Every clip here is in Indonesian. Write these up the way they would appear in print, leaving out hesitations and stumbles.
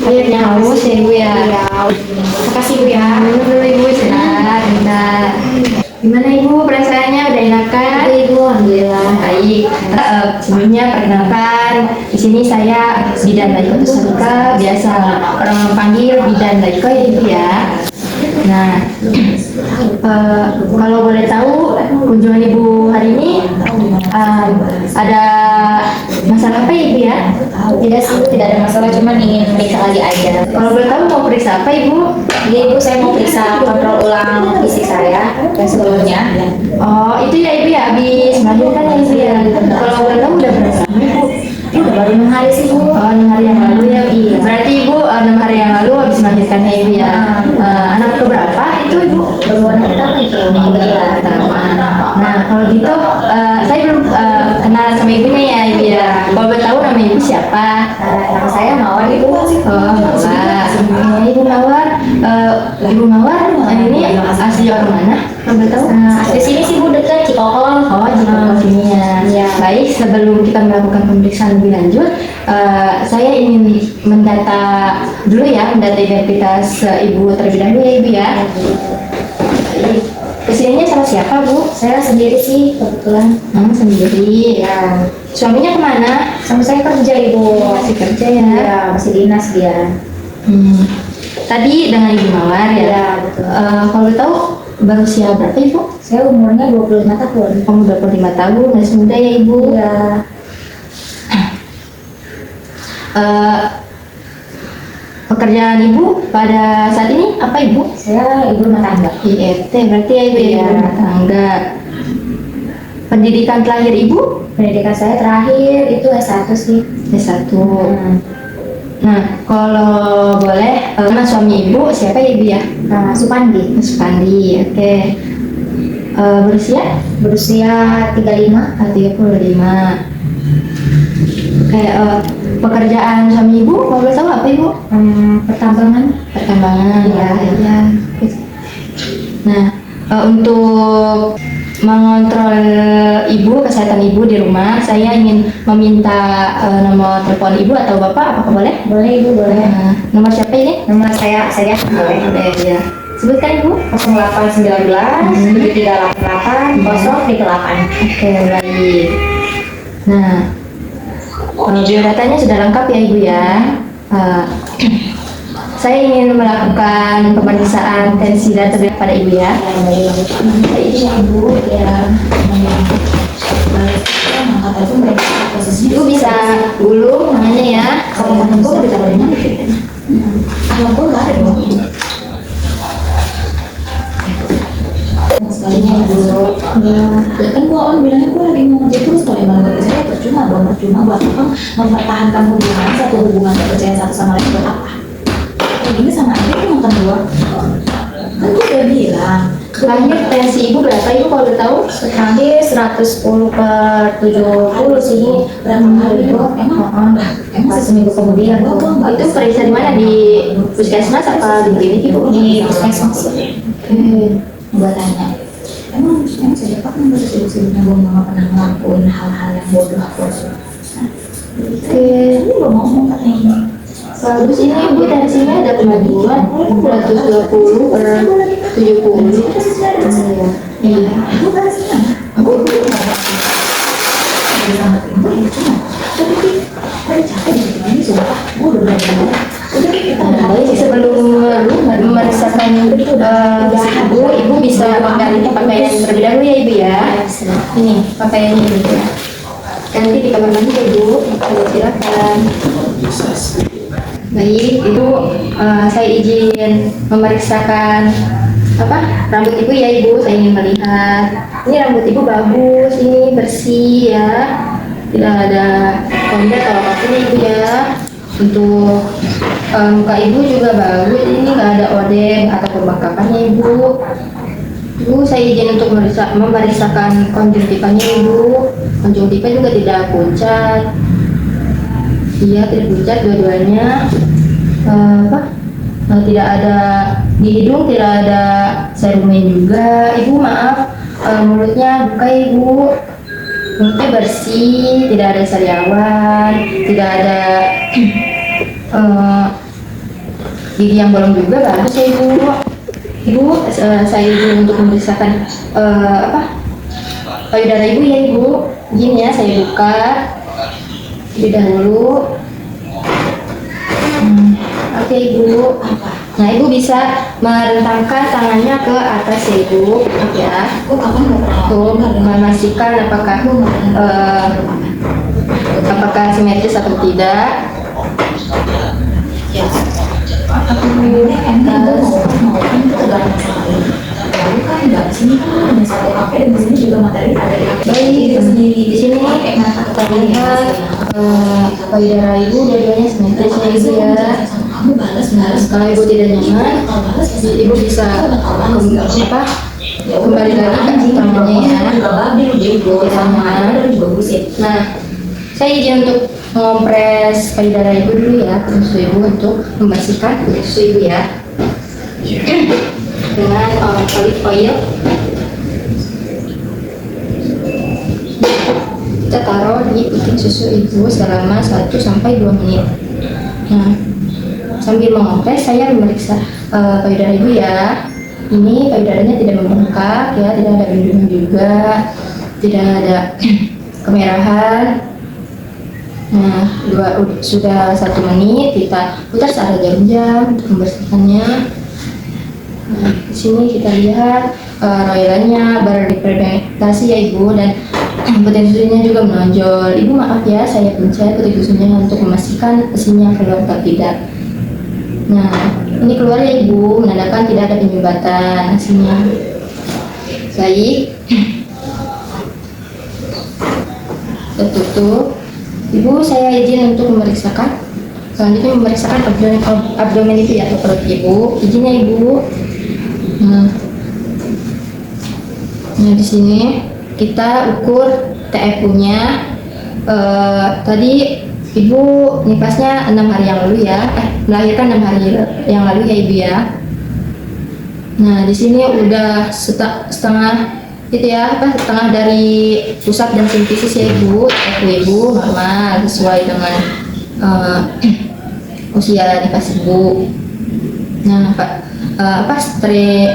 Airnya haus ya ibu ya. Makasih Bu ya. Minum dulu ibu, sebentar, bentar. Gimana ibu perasaannya, udah enakan? Ibu, alhamdulillah. Baik. Sebelumnya perkenalkan, di sini saya Bidan Daiko Tusarika, biasa orang panggil Bidan Daiko ya ibu ya. Nah, kalau boleh tahu kunjungan ibu hari ini ada masalah apa ya ibu ya? Tidak sih, tidak ada masalah, cuma ingin periksa lagi aja. Kalau boleh tahu mau periksa apa ibu? Iya Ibu, saya mau periksa kontrol ulang fisik saya yang sebelumnya. Oh, itu ya ibu ya, habis melahirkan ya ibu ya. Kalau boleh tahu udah berapa lama ibu? Udah baru 6 hari sih Bu. Oh, 6 hari yang lalu ya. Iya. Berarti ibu 6 hari yang lalu habis melahirkannya ibu ya. Anak keberapa itu ibu? Baru anak pertama itu, kebetulan. Nah, kalau gitu saya belum kenal sama ibunya ya ibu ya. Kalau boleh tahu nama ibu siapa? Nama saya Mawar Ibu. Oh, Mawar. Ibu Mawar, Ibu Mawar ini asli orang mana? Kalau boleh tahu? Di sini sih Bu, dekat Cikokol. Oh, di sini ya. Iya. Baik, sebelum kita melakukan pemeriksaan lebih lanjut, saya ingin mendata dulu ya, mendata identitas ibu terlebih dahulu ya ibu ya. Baik. Kesininya sama siapa bu? Saya sendiri sih kebetulan. Sendiri. Ya, Suaminya kemana? sama saya kerja Ibu. Masih kerja ya. Ya, masih dinas dia. Tadi dengan ibu Mawar ya. Iya, betul. Kalau tahu berusia berapa ibu? Saya umurnya 25 tahun. Kamu 25 tahun, masih muda ya ibu. Iya. Pekerjaan ibu pada saat ini apa ibu? Saya ibu rumah tangga. IRT berarti ya ibu ya, Iya. rumah tangga. Pendidikan terakhir ibu? Pendidikan saya terakhir itu S1 sih. S1. Nah, kalau boleh, nama suami ibu siapa ya ibu ya? Nah, Supandi. Mas Pandi, oke. Berusia? Berusia 35. 35. Kayak pekerjaan suami ibu, kalau boleh tahu apa ibu? Pertambangan. Pertambangan. Iya. Ya. Nah, untuk mengontrol ibu, kesehatan ibu di rumah, saya ingin meminta nomor telepon ibu atau bapak, apakah boleh? Boleh Ibu, boleh. Nomor siapa ini? Nomor saya boleh. Boleh ya. Sebutkan ibu. 0819 7388 038. Oke, baik. Nah, biodatanya sudah lengkap ya ibu ya. Saya ingin melakukan pemeriksaan tensi dan terberat pada ibu ya. Baik ibu ya. Ibu bisa gulung tangannya ya. Kalau temen gue udah tawarin mana sih? Kalau gue nggak ada dong. Sekalinya dulu. Ya kan gue bilangnya gue lagi mau ngajak terus, kalau emang gak percaya percuma dong, percuma buat apa mempertahankan hubungan, satu hubungan gak percaya satu sama lain buat apa? Kayak gini sama aja itu makan dua. Kan gue udah bilang. Terakhir tensi ibu berapa ibu kalau udah tahu? Terakhir 110/70 sih. Berapa kali bro? Emang seminggu kemudian bro. Itu periksa di mana, di puskesmas apa di klinik ibu? Di puskesmas. Gue tanya, emang saya pak kan sibuk-sibuknya gue nggak pernah ngelakuin hal-hal yang bodoh aku. Ini gue ngomong katanya. Bagus, ini ibu tensinya ada kemajuan 120/70. Iya. Gue kan sih aku sangat pintar ya, cuma tapi capek di sini sumpah. Gue udah belajar. Baik, sebelum memeriksakan ibu bisa mengganti pakaian terlebih dahulu ya ibu ya. Ini pakaiannya ibu ya. Ganti di kamar mandi ya ibu. Silakan. Baik, ibu, saya izin memeriksakan rambut ibu ya ibu. Saya ingin melihat. Ini rambut ibu bagus, ini bersih ya. Tidak ada kondak atau apapun ya ibu ya. Untuk muka ibu juga bagus, ini nggak ada odem atau pembengkakannya ibu. Ibu, saya izin untuk memeriksakan konjungtivanya ibu. Konjungtiva juga tidak pucat. Iya, tidak pucat dua-duanya. Tidak ada di hidung, tidak ada serumnya juga. Ibu maaf, mulutnya buka ibu. Mulutnya bersih, tidak ada sariawan, tidak ada gigi yang bolong juga bagus ya ibu. Ibu, saya izin untuk memeriksakan payudara ibu ya ibu. Izin ya, saya buka terlebih dahulu. Oke ibu. Nah ibu bisa merentangkan tangannya ke atas ya ibu, ya. Untuk memastikan apakah simetris atau tidak. Ya. Ini emang mau kan itu tergantung sekali. Lalu kan nggak di sini kan ada satu HP dan di sini juga materi ada di HP. Baik, di sini kita lihat payudara ibu dua-duanya simetris ya ibu ya. Kamu balas. Kalau ibu tidak nyaman, ibu bisa kembali lagi ke tangannya ya. Tidak nyaman. Nah, saya izin untuk mengompres payudara ibu dulu ya, susu ibu untuk membersihkan susu ibu ya. Dengan olive oil. Kita taruh di itik susu ibu selama 1-2 menit. Nah, sambil mengompres saya memeriksa payudara ibu ya. Ini payudaranya tidak membengkak ya, tidak ada bendungan juga, tidak ada kemerahan. Nah, sudah 1 menit, kita putar searah jam-jam untuk membersihkannya. Nah, di sini kita lihat royalnya baru dipigmentasi ya ibu, dan putih susunya juga menonjol. Ibu maaf ya, saya pencet putih susunya untuk memastikan isinya keluar atau tidak. Nah, ini keluar ya ibu, menandakan tidak ada penyumbatan hasilnya. Baik, kita tutup. Ibu, saya izin untuk memeriksakan. Selanjutnya memeriksakan abdomen itu ya, atau perut ibu. Izinnya ibu. Nah, di sini kita ukur TFU-nya. Tadi ibu nipasnya 6 hari yang lalu ya, melahirkan 6 hari yang lalu ya ibu ya. Nah, di sini udah setengah itu ya, setengah dari pusat dan sintesis ya ibu. Ibu normal sesuai dengan usia nipas ibu. Nah,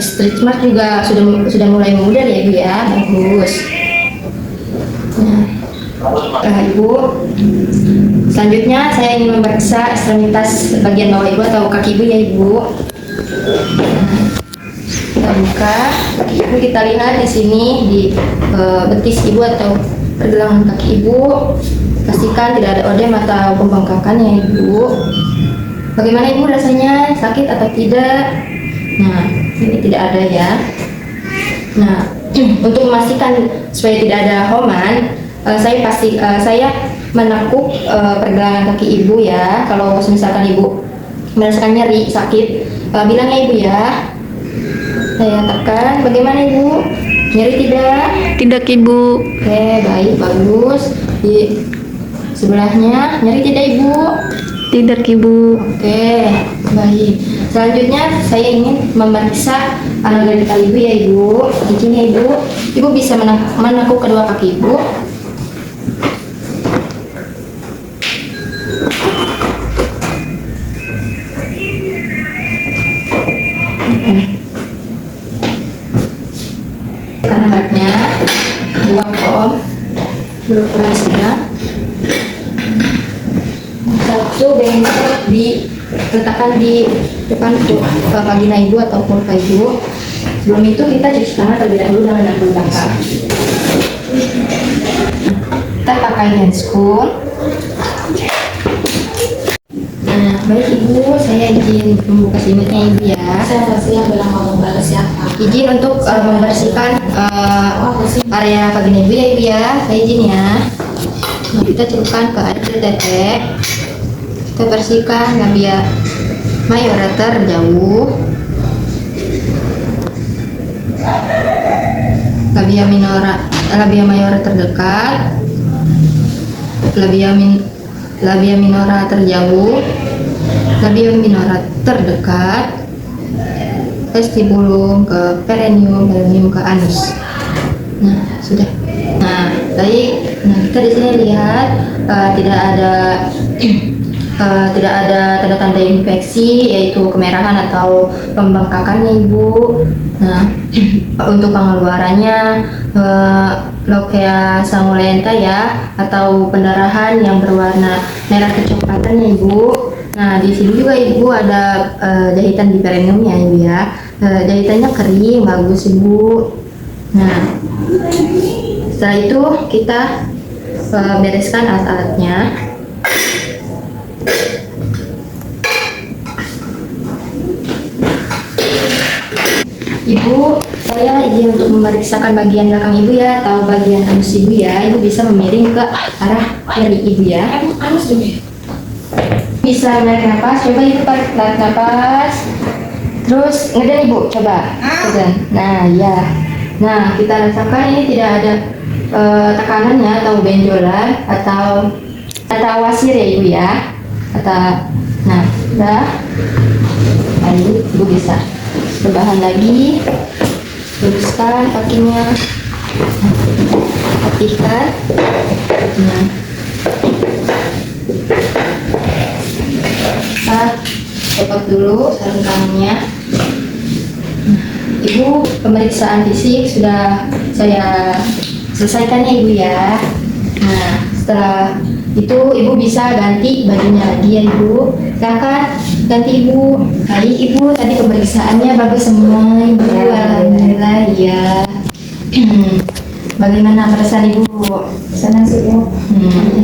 stretch mark juga sudah mulai memudar ya ibu ya, bagus. Nah, ibu, selanjutnya saya ingin memeriksa ekstremitas bagian bawah ibu atau kaki ibu ya ibu. Kita buka kaki ibu, kita lihat di sini di betis ibu atau pergelangan kaki ibu. Pastikan tidak ada odem atau pembengkakan ya ibu. Bagaimana ibu rasanya, sakit atau tidak? Nah, ini tidak ada ya. Nah, untuk memastikan supaya tidak ada homan, saya menekuk pergelangan kaki ibu ya. Kalau misalkan ibu merasakan nyeri, sakit, bilang ya ibu ya. Saya tekan. Bagaimana ibu? Nyeri tidak? Tidak ibu. Oke, baik, bagus. Di sebelahnya nyeri tidak ibu? Tidak ibu. Oke, baik. Selanjutnya saya ingin memeriksa anal ibu ya ibu. Di sini ibu, ibu bisa menekuk kedua kaki ibu. Karetnya buang kom beroperasinya. Satu bengkel diletakkan di depan vagina ibu atau vulva ibu. Sebelum itu kita cuci tangan terlebih dahulu dengan air menggunakan. Kita pakai handscoon. Nah, baik ibu, saya izin membuka selimutnya ibu ya. Saya yang bilang mau balas siapa? Izin untuk membersihkan area vagina ibu ya ibu ya. Saya izin ya. Nah, kita celupkan ke air tetek. Kita bersihkan labia mayora terjauh, labia mayora terdekat, labia minora terjauh, labia minora terdekat, vestibulum ke perineum, perineum ke anus. Nah, sudah. Nah, baik. Nah, kita di sini lihat tidak ada tidak ada tanda-tanda infeksi yaitu kemerahan atau pembengkakannya ibu. Nah, untuk pengeluarannya lochia sanguinenta ya, atau pendarahan yang berwarna merah kecoklatannya ibu. Nah, di sini juga ibu ada jahitan di perineumnya ibu ya. Jahitannya kering, bagus ibu. Nah, setelah itu kita bereskan alat-alatnya. Ibu, saya izin untuk memeriksakan bagian belakang ibu ya, atau bagian anus ibu ya. Ibu bisa memiring ke arah kiri ibu ya. Anus dulu ya. Bisa menarik nafas, coba ibu tarik nafas. Terus ngeden ibu, coba. Ngeden. Nah, ya. Nah, kita rasakan ini tidak ada tekanannya atau benjolan atau wasir ya ibu ya. Nah, udah. Ayo, ibu bisa rebahan lagi, luruskan kakinya, rapihkan. Nah, kita copot dulu sarung tangannya. Ibu, pemeriksaan fisik sudah saya selesaikan ya ibu ya. Nah, setelah itu ibu bisa ganti bajunya lagi ya ibu. Silakan ganti ibu. Baik ibu, tadi pemeriksaannya bagus semua ibu. Alhamdulillah ya. Bagaimana perasaan ibu? Senang sih Bu.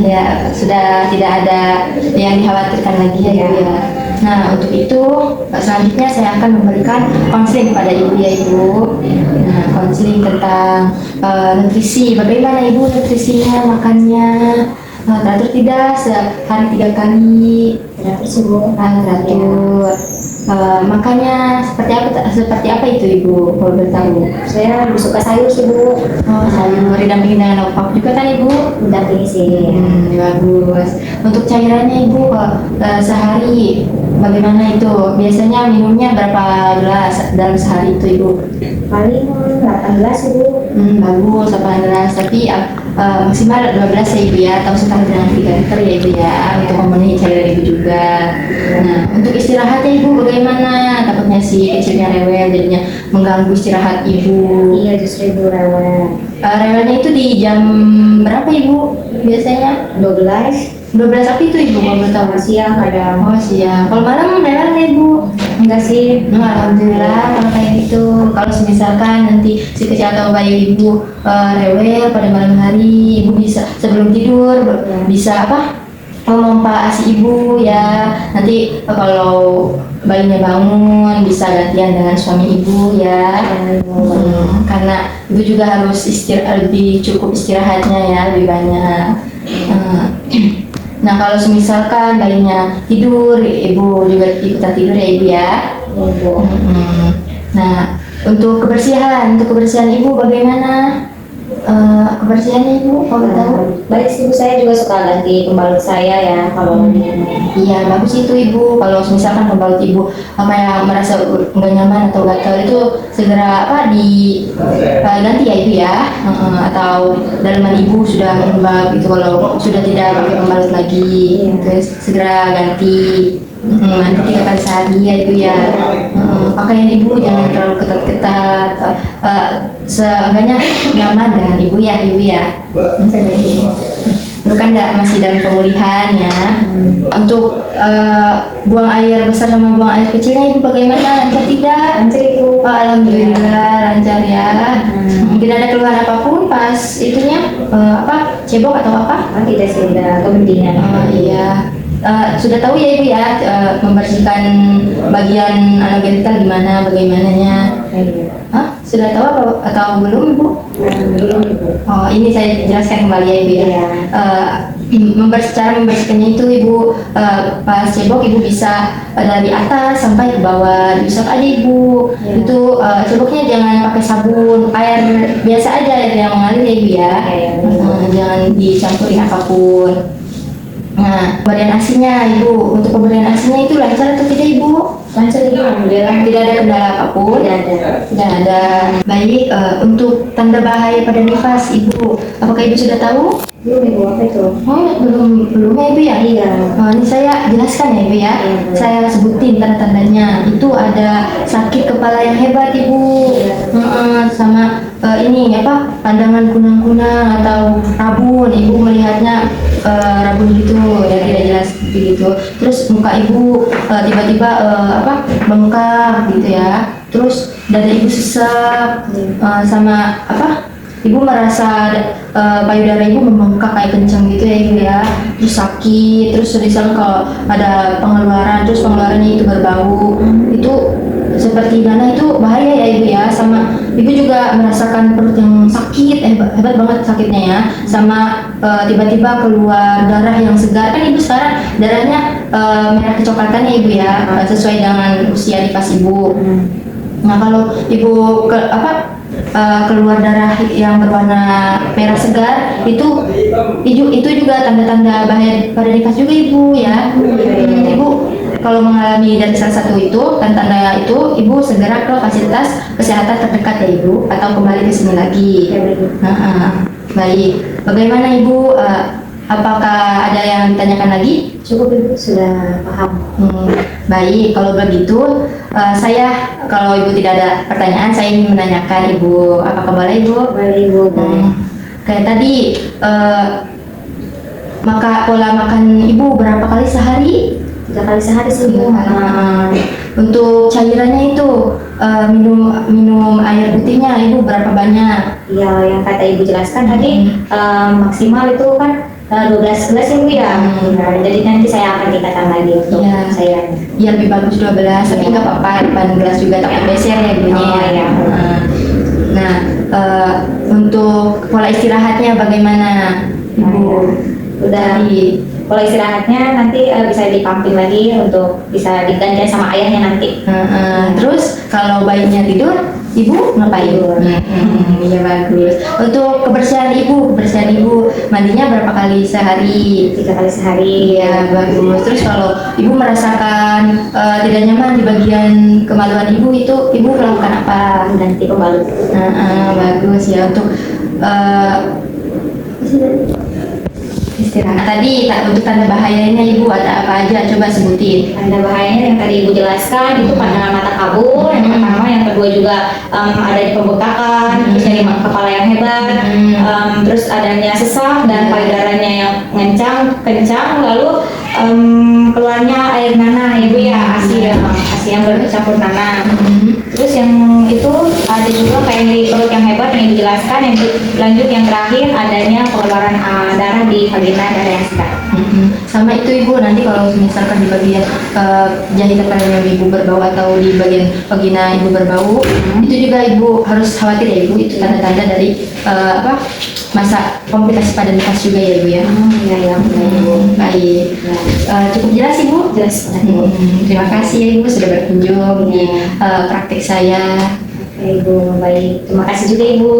Ya, sudah tidak ada yang dikhawatirkan lagi ya ibu ya. Nah, untuk itu selanjutnya saya akan memberikan konseling kepada ibu ya ibu. Nah, konseling tentang nutrisi. Bagaimana ibu nutrisinya, makannya? Teratur tidak sehari 3 kali? Teratur sih Bu. Teratur. Makanya seperti apa itu ibu kalau boleh tahu? Saya lebih suka sayur sih Bu. Oh, sayur didampingi dengan lauk pauk juga kan ibu? Mendampingi sih. Bagus. Untuk cairannya ibu sehari bagaimana itu? Biasanya minumnya berapa gelas dalam sehari itu ibu? Paling 18 sih Bu. Bagus 18, tapi maksimal 12 ya ibu ya, atau setara dengan 3 liter ya ibu ya, untuk memenuhi cairan ibu juga. Nah, untuk istirahatnya ibu bagaimana? Takutnya si kecilnya rewel jadinya mengganggu istirahat ibu. Iya, justru Ibu rewel. Rewelnya itu di jam berapa ibu biasanya? 12 tapi itu ibu kalau boleh tahu. siang kadang. Oh siang. Kalau malam rewel nggak ibu? Enggak sih. Alhamdulillah kalau kayak gitu. Kalau misalkan nanti si kecil atau bayi ibu rewel pada malam hari, ibu bisa sebelum tidur bisa apa? Memompa ASI ibu ya. Nanti kalau bayinya bangun bisa gantian dengan suami ibu ya. Karena ibu juga harus lebih cukup istirahatnya ya, lebih banyak. Nah, kalau misalkan bayinya tidur, ibu juga ikutan tidur ya ibu ya. Ibu. Nah, untuk kebersihan ibu bagaimana? Kebersihannya ibu kalau tahu? Baik sih Bu, saya juga suka ganti pembalut saya ya kalau Iya, bagus itu ibu. Kalau misalkan pembalut ibu yang merasa nggak nyaman atau gatal itu segera ganti ya ibu ya. Atau dalaman ibu sudah lembab gitu, kalau sudah tidak pakai pembalut lagi, terus segera ganti. Nanti 3 kali sehari ya ibu ya. Pakaian ibu jangan terlalu ketat-ketat, seenggaknya nyaman dengan ibu ya. Itu kan masih dalam pemulihan ya. Untuk buang air besar sama buang air kecilnya ibu bagaimana? Lancar tidak? Lancar Ibu. Alhamdulillah lancar ya. Mungkin ada keluhan apapun pas itunya cebok atau apa? Tidak sih, udah kepentingan. Iya. Sudah tahu ya ibu ya membersihkan bagian anogenital bagaimananya? Hah? Sudah tahu atau belum ibu? Belum Ibu. Oh, ini saya jelaskan kembali ya ibu ya. Cara membersihkannya itu ibu pas cebok ibu bisa dari atas sampai ke bawah, diusap aja ibu. Itu ceboknya jangan pakai sabun, air biasa aja yang mengalir ya ibu ya. Jangan dicampurin apapun. Nah, pemberian ASINya Ibu, untuk pemberian ASINya itu lancar atau tidak Ibu? Lancar Ibu, alhamdulillah. Tidak ada kendala apapun? Tidak ada. Tidak ada. Baik, untuk tanda bahaya pada nifas Ibu, apakah Ibu sudah tahu? Belum Ibu, apa itu? Oh, belum ya Ibu ya? Iya. Ini saya jelaskan ya Ibu ya. Iya. Saya sebutin tanda-tandanya. Itu ada sakit kepala yang hebat Ibu. Sama ini apa? Pandangan kunang-kunang atau rabun. Ibu melihatnya rabun gitu, ya tidak jelas begitu. Terus muka Ibu tiba-tiba bengkak gitu ya. Terus dada Ibu sesak, sama apa? Ibu merasa payudara Ibu membengkak kayak kencang gitu ya Ibu ya. Terus sakit, terus serisal kalau ada pengeluaran, terus pengeluarannya itu berbau. Itu seperti mana itu bahaya ya Ibu ya. Sama Ibu juga merasakan perut yang sakit, hebat banget sakitnya ya. Sama tiba-tiba keluar darah yang segar. Kan Ibu sekarang darahnya merah kecoklatan ya Ibu ya, sesuai dengan usia nifas Ibu. Nah kalau Ibu keluar darah yang berwarna merah segar itu juga tanda-tanda bahaya pada nifas juga Ibu ya. Ibu kalau mengalami dari salah satu itu tanda-tanda itu Ibu segera ke fasilitas kesehatan terdekat ya Ibu, atau kembali ke sini lagi. Baik, bagaimana Ibu, apakah ada yang ditanyakan lagi? Cukup Ibu, sudah paham. Baik, kalau begitu saya, kalau Ibu tidak ada pertanyaan, saya ingin menanyakan Ibu, apakah boleh Ibu? Boleh Ibu. Kayak tadi, maka pola makan Ibu berapa kali sehari? 3 kali sehari sih Ibu. Untuk cairannya itu minum air putihnya Ibu berapa banyak? Ya, yang kata Ibu jelaskan tadi maksimal itu kan 12 gelas Ibu ya. Jadi nanti saya akan tingkatkan lagi untuk cairannya. Ya lebih bagus 12, tapi nggak apa-apa 8 gelas juga takut beser ya Ibunya. Oh, ya. Nah, untuk pola istirahatnya bagaimana Ibu? Udah pola istirahatnya nanti bisa dipamping lagi untuk bisa digantian sama ayahnya nanti. Terus kalau bayinya tidur, Ibu ngapain? Iya bagus. Untuk kebersihan Ibu mandinya berapa kali sehari? 3 kali sehari. Iya bagus. Terus kalau Ibu merasakan tidak nyaman di bagian kemaluan Ibu, itu Ibu melakukan apa? Ganti pembalut. Bagus ya. Untuk istirahat tadi, untuk tanda bahayanya Ibu ada apa aja? Coba sebutin. Tanda bahayanya yang tadi Ibu jelaskan itu pandangan mata kabur, yang pertama, yang kedua juga ada di pembengkakan, terus dari kepala yang hebat, terus adanya sesak dan payudaranya yang kencang, lalu keluarnya air nanah Ibu ya, ASI yang bercampur tanah. Terus yang itu ada juga kayak di perut yang hebat yang dijelaskan. Yang lanjut yang terakhir adanya pengeluaran darah di vagina, darah yang segar. Sama itu Ibu, nanti kalau misalkan di bagian jahitan yang Ibu berbau atau di bagian vagina Ibu berbau, itu juga Ibu harus khawatir ya Ibu, itu tanda-tanda dari masa komplikasi pada nifas juga ya Ibu ya. Iya, Baik. Cukup jelas Ibu? Jelas. Terima kasih ya Ibu sudah berkunjung di praktek saya. Oke Ibu, baik. Terima kasih juga Ibu.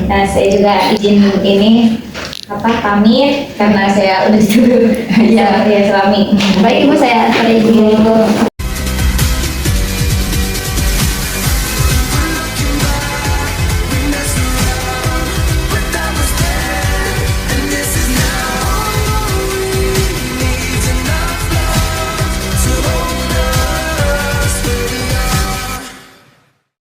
Nah, saya juga izin pamit karena saya udah disuruh ya suami. Baik Ibu, saya antar Ibu.